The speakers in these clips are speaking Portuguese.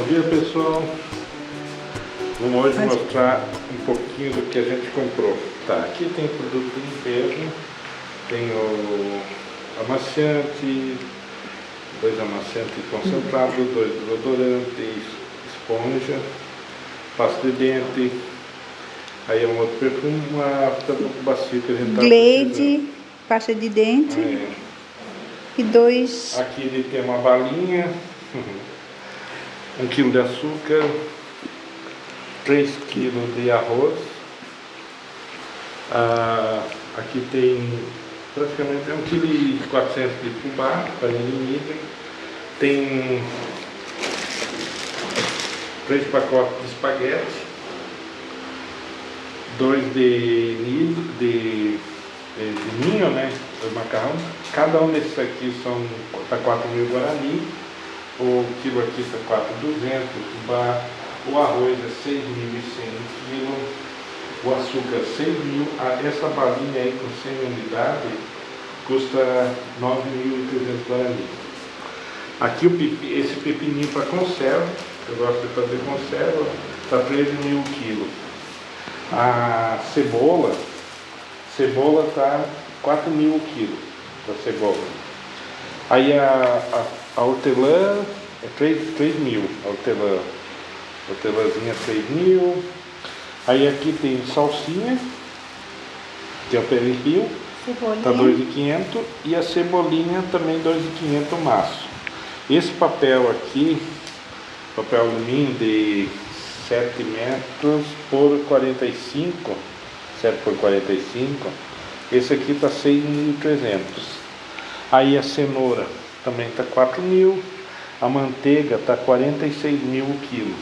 Bom dia, pessoal. Vamos hoje mostrar um pouquinho do que a gente comprou. Tá, aqui tem produto de limpeza, tem o amaciante, 2 amaciantes concentrados, 2 desodorantes, esponja, pasta de dente, aí é um outro perfume, uma bacia que a gente tá Glade, precisando. pasta de dente e 2... Aqui ele tem uma balinha, 1 kg de açúcar, 3 kg de arroz. Aqui tem praticamente 1,4 kg de fubá, farinha de milho. Tem 3 pacotes de espaguete, 2 de ninho, né, de macarrão. Cada um desses aqui tá 4.000 Guarani. O quilo aqui está 4.200, o fubá. O arroz é 6.100 kg, o açúcar 6.000, essa balinha aí com 100 unidades custa 9.300 Guarani. Aqui esse pepininho para conserva, eu gosto de fazer conserva, está 13.000 kg. A cebola está 4.000 kg da cebola. Aí a hortelã é 3.000, a hortelãzinha 3.000. Aí aqui tem salsinha, que é o perejil, tá 2.500, e a cebolinha também 2.500 maço. Esse papel aqui, papel alumínio de 7 metros por 45, 7 por 45, esse aqui tá 6.300. Aí a cenoura também tá 4.000, a manteiga tá 46.000 o quilo.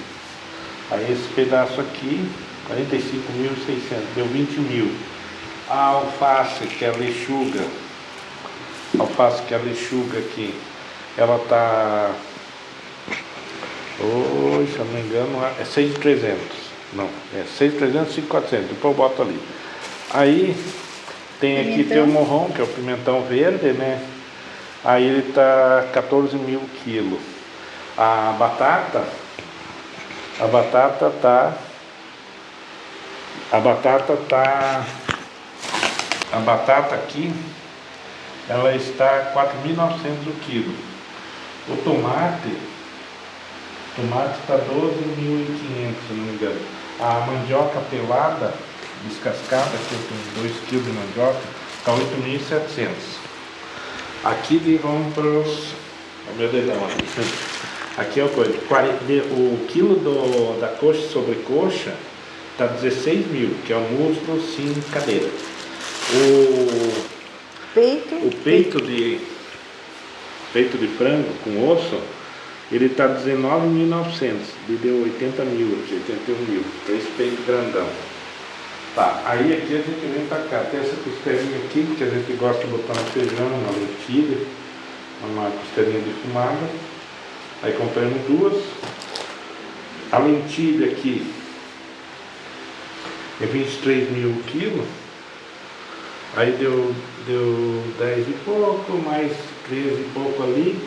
Aí esse pedaço aqui, 45.600, deu 20.000. A alface, que é a lechuga, aqui, ela tá, se eu não me engano, é 6.300. Não, é 6.300, 5.400, depois eu boto ali. Aí tem aqui, tem o morrão, que é o pimentão verde, né? Aí ele tá 14.000 quilos. A batata aqui, ela está 4.900 o quilo. O tomate está 12.500, se não me engano. A mandioca pelada, descascada, que eu tenho 2 kg de mandioca, está 8.700. Aqui vamos para os... o meu dedão aqui. Aqui é o coisa. O quilo da coxa sobre coxa está 16.000, que é o músculo sim cadeira. O peito de frango com osso, ele está 19.900, ele deu 80.000, 81.000, para esse peito grandão. Tá, aí aqui a gente vem pra cá, tem essa costelinha aqui, que a gente gosta de botar no feijão, uma lentilha, uma costelinha defumada. Aí compramos 2. A lentilha aqui é 23.000 quilos. Aí deu 10 e pouco, mais 13 e pouco ali.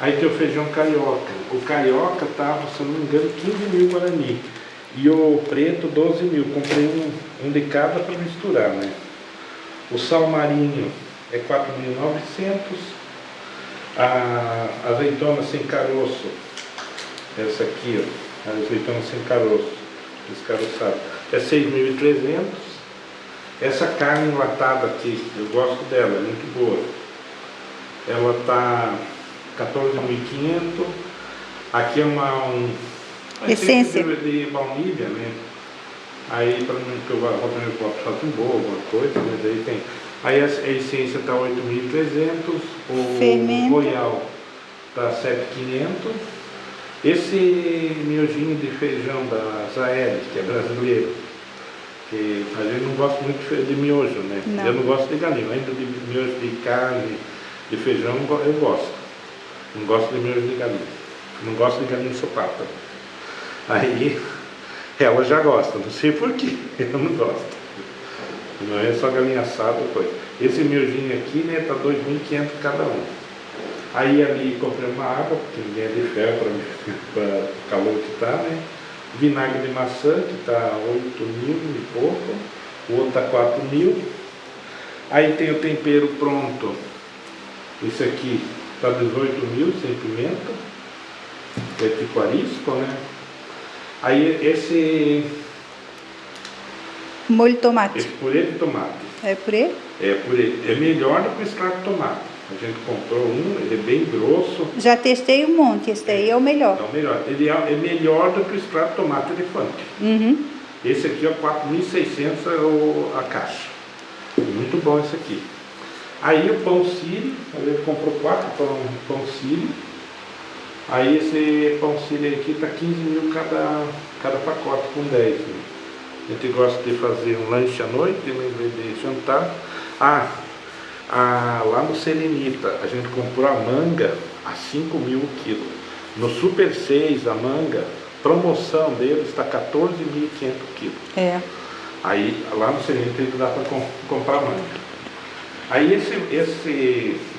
Aí tem o feijão carioca. O carioca estava, se não me engano, 15.000 Guarani. E o preto, 12.000. Comprei um de cada para misturar, né? O sal marinho é 4.900. A azeitona sem caroço, essa aqui, ó, a azeitona sem caroço, descaroçada, é 6.300. Essa carne enlatada aqui, eu gosto dela, é muito boa. Ela tá 14.500. Aqui é uma essência de baunilha, né? Aí para mim, que eu posso fazer um bolo, alguma coisa, né? Daí tem. Aí a essência está 8.300, o Royal está 7.500. Esse miojinho de feijão da Zael, que é brasileiro, que a gente não gosta muito de miojo, né? Não. Eu não gosto de galinha, ainda de miojo de carne, de feijão eu gosto. Não gosto de miojo de galinha. Não gosto de galinha ensopada. Aí ela já gosta, não sei porquê, eu não gosto. Não é só galinha assada, coisa. Esse miojinho aqui, né, tá 2.500 cada um. Aí ali comprei uma água, porque ninguém é de ferro para o calor que está, né? Vinagre de maçã, que está 8 mil e pouco, o outro está 4 mil. Aí tem o tempero pronto, esse aqui está 18 mil, sem pimenta, é tipo arisco, né? Aí esse Molho de tomate. esse purê de tomate. É purê? É purê, é melhor do que o extrato de tomate. A gente comprou um, ele é bem grosso. Já testei um monte, esse daí é o melhor. É o melhor. Ele é melhor do que o extrato de tomate elefante. Uhum. Esse aqui é 4.600 a caixa. Muito bom esse aqui. Aí o pão sírio, a gente comprou 4 pão sírio. Aí esse pão sírio aqui está 15 mil cada pacote com 10. Né? A gente gosta de fazer um lanche à noite, em vez de jantar. Lá no Serenita, a gente comprou a manga a 5 mil o quilo. No Super 6, a manga, promoção deles está 14.500 quilos. É. Aí lá no Serenita dá para comprar manga. Aí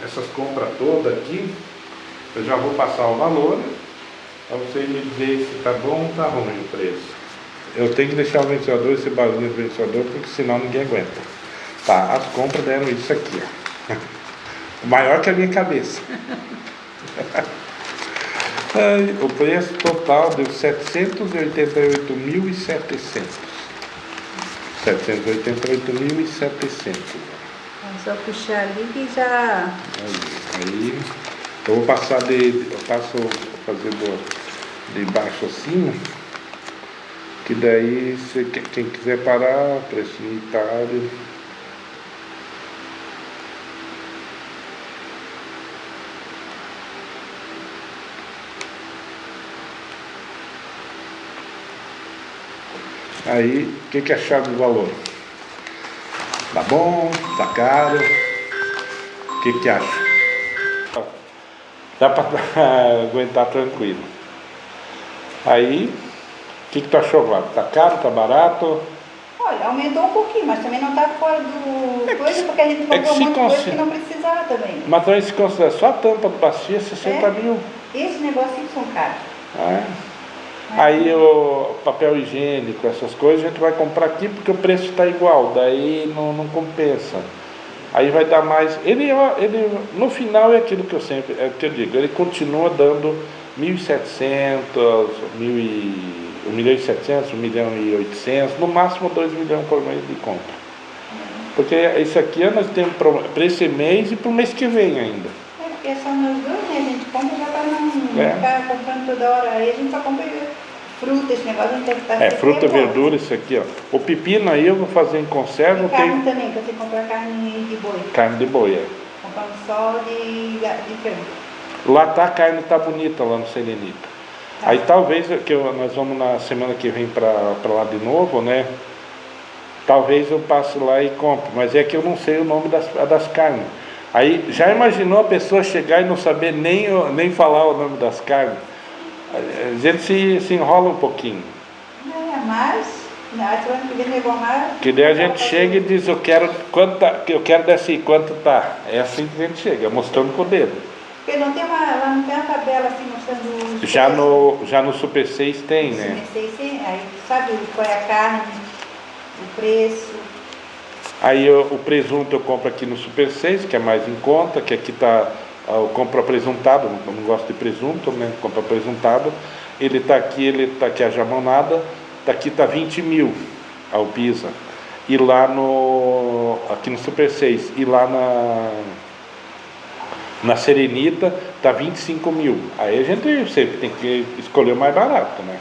essas compras todas aqui, eu já vou passar o valor, para vocês me dizerem se está bom ou está ruim o preço. Eu tenho que deixar o ventilador, esse barulho do ventilador, porque senão ninguém aguenta. Tá, as compras deram isso aqui, ó. Maior que a minha cabeça. O preço total deu 788.700. 788.700. É só puxar ali que já... Aí eu vou passar fazer de baixo assim, que daí quem quiser parar, preço unitário. Aí, o que acharam do valor? Tá bom? Tá caro? O que acha? Dá para aguentar tranquilo. Aí, o que tu achou, Vlad? Tá caro? Tá barato? Olha, aumentou um pouquinho, mas também não está fora do coisa, porque a gente comprou muita coisa que não precisava também. Mas também se considera só a tampa do bacia, 60 mil. Esse negocinho são caros. Aí o papel higiênico, essas coisas, a gente vai comprar aqui porque o preço está igual, daí não compensa. Aí vai dar mais. Ele no final é aquilo que eu sempre digo, ele continua dando 1.700, 1.700, 1.800.000, no máximo 2 milhões por mês de compra. Porque esse aqui nós temos para esse mês e para o mês que vem ainda. Porque são nós dois, né? A gente compra já para não ficar comprando toda hora. Aí a gente só compra fruta, esse negócio a gente tem que estar fruta, verdura, isso aqui, ó. O pepino aí eu vou fazer em conserva. E carne também, que você compra carne de boi. Carne de boi, é. Compramos só de frango. Lá tá, a carne tá bonita lá no Serenita. Aí talvez, nós vamos na semana que vem para lá de novo, né? Talvez eu passe lá e compre, mas é que eu não sei o nome das carnes. Aí já imaginou a pessoa chegar e não saber nem falar o nome das carnes? A gente se enrola um pouquinho. Mas na semana que vem eu vou mais. Que daí a gente chega e diz, eu quero dessa aí, quanto tá? É assim que a gente chega, mostrando com o dedo. Porque lá não tem uma tabela assim mostrando os já no Super 6 tem, né? Super 6 tem, aí sabe qual é a carne, o preço. Aí o presunto eu compro aqui no Super 6, que é mais em conta, que aqui tá, eu compro apresuntado, eu não gosto de presunto, né? Compro apresuntado. Ele tá aqui a jamonada, aqui tá 20 mil ao Pisa. E lá aqui no Super 6, e lá na Serenita tá 25 mil. Aí a gente sempre tem que escolher o mais barato, né?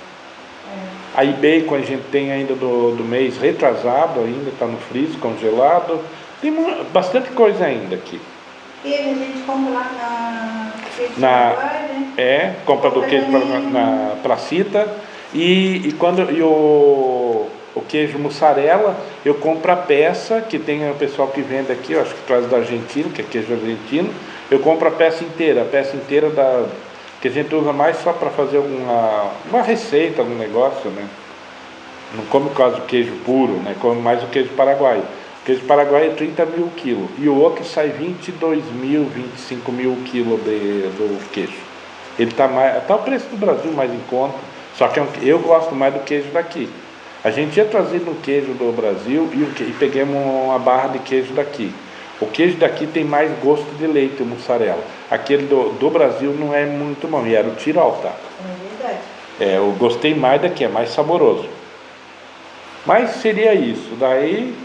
Aí bacon a gente tem ainda do mês retrasado, ainda está no freezer, congelado. Tem bastante coisa ainda aqui. Queijo a gente compra lá compra do queijo na Placita. E o queijo mussarela, eu compro a peça, que tem o pessoal que vende aqui, eu acho que traz da Argentina, que é queijo argentino. Eu compro a peça inteira que a gente usa mais só para fazer uma receita, algum negócio, né? Não come quase o queijo puro, né? Come mais o queijo paraguaio. O queijo paraguai é 30 mil quilos. E o outro sai 22 mil, 25 mil quilos do queijo. Ele tá o preço do Brasil mais em conta. Só que eu gosto mais do queijo daqui. A gente ia trazido um queijo do Brasil e pegamos uma barra de queijo daqui. O queijo daqui tem mais gosto de leite, o mussarela. Aquele do Brasil não é muito bom, e era o Tirol, tá? É verdade. Eu gostei mais daqui, é mais saboroso. Mas seria isso. Daí,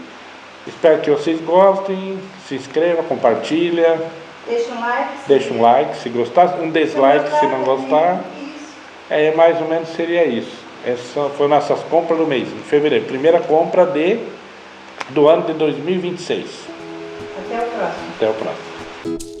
espero que vocês gostem. Se inscreva, compartilha. Deixa um like. Se gostar. Um dislike se não gostar. Isso. Mais ou menos seria isso. Essas foram nossas compras do mês, em fevereiro. Primeira compra do ano de 2026. Até o próximo. Até o próximo.